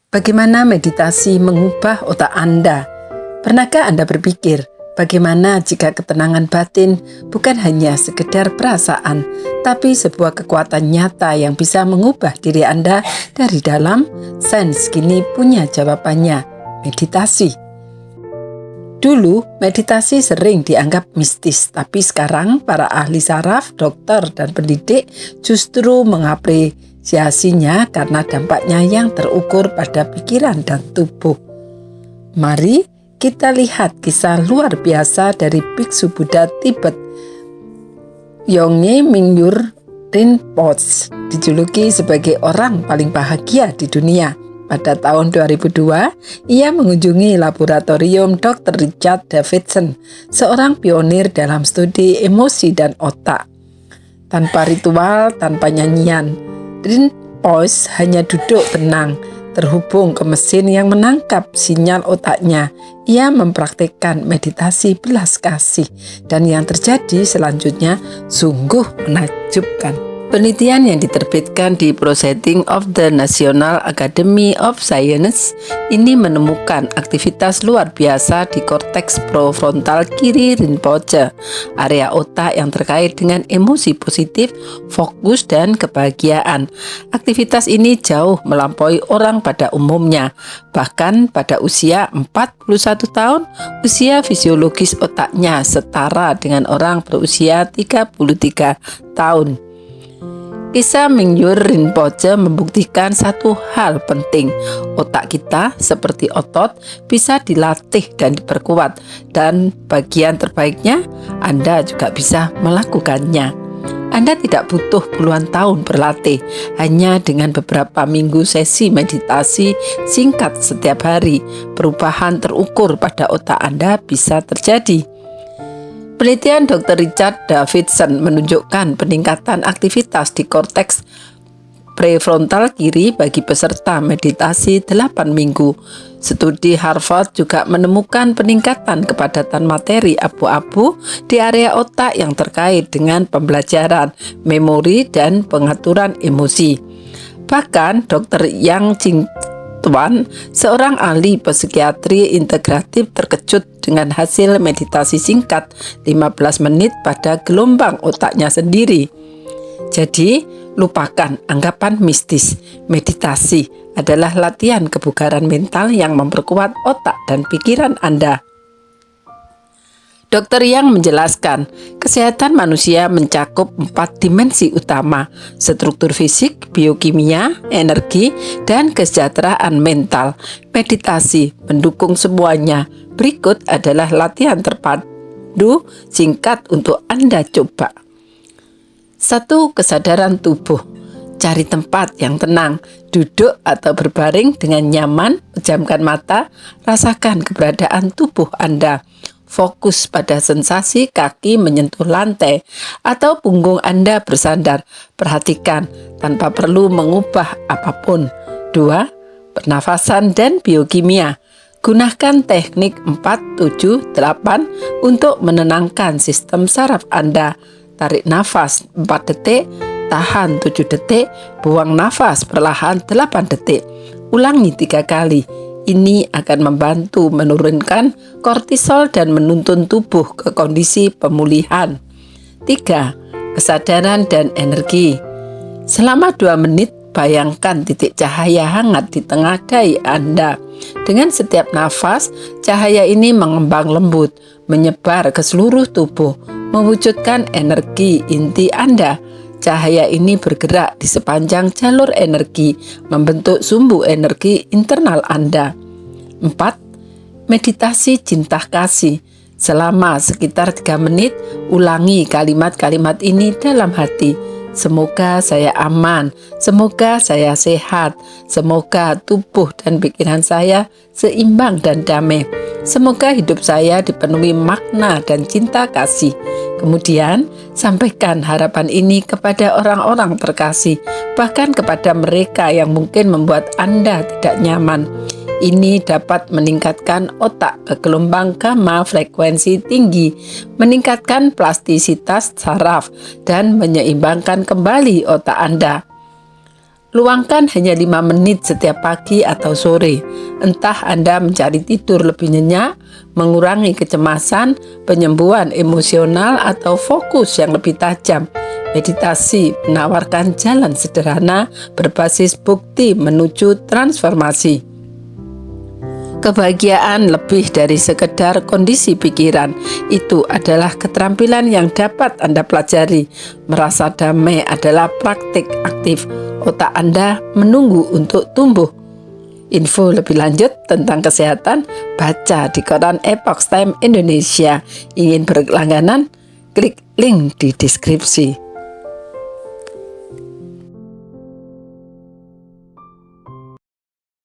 Bagaimana meditasi mengubah otak Anda? Pernahkah Anda berpikir, bagaimana jika ketenangan batin bukan hanya sekedar perasaan, tapi sebuah kekuatan nyata yang bisa mengubah diri Anda dari dalam? Sains kini punya jawabannya, meditasi. Dulu, meditasi sering dianggap mistis, tapi sekarang para ahli saraf, dokter, dan pendidik justru mengapresiasinya karena dampaknya yang terukur pada pikiran dan tubuh. Mari kita lihat kisah luar biasa dari Biksu Buddha Tibet, Yongey Mingyur Rinpoche, dijuluki sebagai orang paling bahagia di dunia. Pada tahun 2002, ia mengunjungi laboratorium Dr. Richard Davidson, seorang pionir dalam studi emosi dan otak. Tanpa ritual, tanpa nyanyian, Rinpoche hanya duduk tenang, terhubung ke mesin yang menangkap sinyal otaknya. Ia mempraktikkan meditasi belas kasih, dan yang terjadi selanjutnya sungguh menakjubkan. Penelitian yang diterbitkan di Proceedings of the National Academy of Sciences ini menemukan aktivitas luar biasa di korteks prefrontal kiri Rinpoche, area otak yang terkait dengan emosi positif, fokus, dan kebahagiaan. Aktivitas ini jauh melampaui orang pada umumnya. Bahkan pada usia 41 tahun, usia fisiologis otaknya setara dengan orang berusia 33 tahun. Kisah Mingyur Rinpoche membuktikan satu hal penting. Otak kita seperti otot bisa dilatih dan diperkuat, dan bagian terbaiknya Anda juga bisa melakukannya. Anda tidak butuh puluhan tahun berlatih, hanya dengan beberapa minggu sesi meditasi singkat setiap hari, perubahan terukur pada otak Anda bisa terjadi. Penelitian Dr. Richard Davidson menunjukkan peningkatan aktivitas di korteks prefrontal kiri bagi peserta meditasi 8 minggu. Studi Harvard juga menemukan peningkatan kepadatan materi abu-abu di area otak yang terkait dengan pembelajaran, memori, dan pengaturan emosi. Bahkan Dr. Yang Tuan, seorang ahli psikiatri integratif, terkejut dengan hasil meditasi singkat 15 menit pada gelombang otaknya sendiri. Jadi, lupakan anggapan mistis. Meditasi adalah latihan kebugaran mental yang memperkuat otak dan pikiran Anda. Dr. Yang menjelaskan, kesehatan manusia mencakup 4 dimensi utama: struktur fisik, biokimia, energi, dan kesejahteraan mental. Meditasi mendukung semuanya. Berikut adalah latihan terpadu singkat untuk Anda coba. 1. Kesadaran tubuh. Cari tempat yang tenang, duduk atau berbaring dengan nyaman, pejamkan mata, rasakan keberadaan tubuh Anda. Fokus pada sensasi kaki menyentuh lantai atau punggung Anda bersandar. Perhatikan tanpa perlu mengubah apapun. 2. Pernafasan dan biokimia. Gunakan teknik 4-7-8 untuk menenangkan sistem saraf Anda. Tarik nafas 4 detik, tahan 7 detik, buang nafas perlahan 8 detik. Ulangi 3 kali. Ini akan membantu menurunkan kortisol dan menuntun tubuh ke kondisi pemulihan. 3. Kesadaran dan energi. Selama 2 menit, bayangkan titik cahaya hangat di tengah dahi Anda. Dengan setiap nafas, cahaya ini mengembang lembut, menyebar ke seluruh tubuh, mewujudkan energi inti Anda. Cahaya ini bergerak di sepanjang jalur energi, membentuk sumbu energi internal Anda. 4. Meditasi cinta kasih. Selama sekitar 3 menit, ulangi kalimat-kalimat ini dalam hati. Semoga saya aman, semoga saya sehat, semoga tubuh dan pikiran saya seimbang dan damai. Semoga hidup saya dipenuhi makna dan cinta kasih. Kemudian, sampaikan harapan ini kepada orang-orang terkasih, bahkan kepada mereka yang mungkin membuat Anda tidak nyaman. Ini dapat meningkatkan otak ke gelombang gamma frekuensi tinggi, meningkatkan plastisitas saraf, dan menyeimbangkan kembali otak Anda. Luangkan hanya 5 menit setiap pagi atau sore. Entah Anda mencari tidur lebih nyenyak, mengurangi kecemasan, penyembuhan emosional, atau fokus yang lebih tajam. Meditasi menawarkan jalan sederhana berbasis bukti menuju transformasi. Kebahagiaan lebih dari sekedar kondisi pikiran. Itu adalah keterampilan yang dapat Anda pelajari. Merasa damai adalah praktik aktif. Otak Anda menunggu untuk tumbuh. Info lebih lanjut tentang kesehatan, baca di koran Epoch Times Indonesia. Ingin berlangganan? Klik link di deskripsi.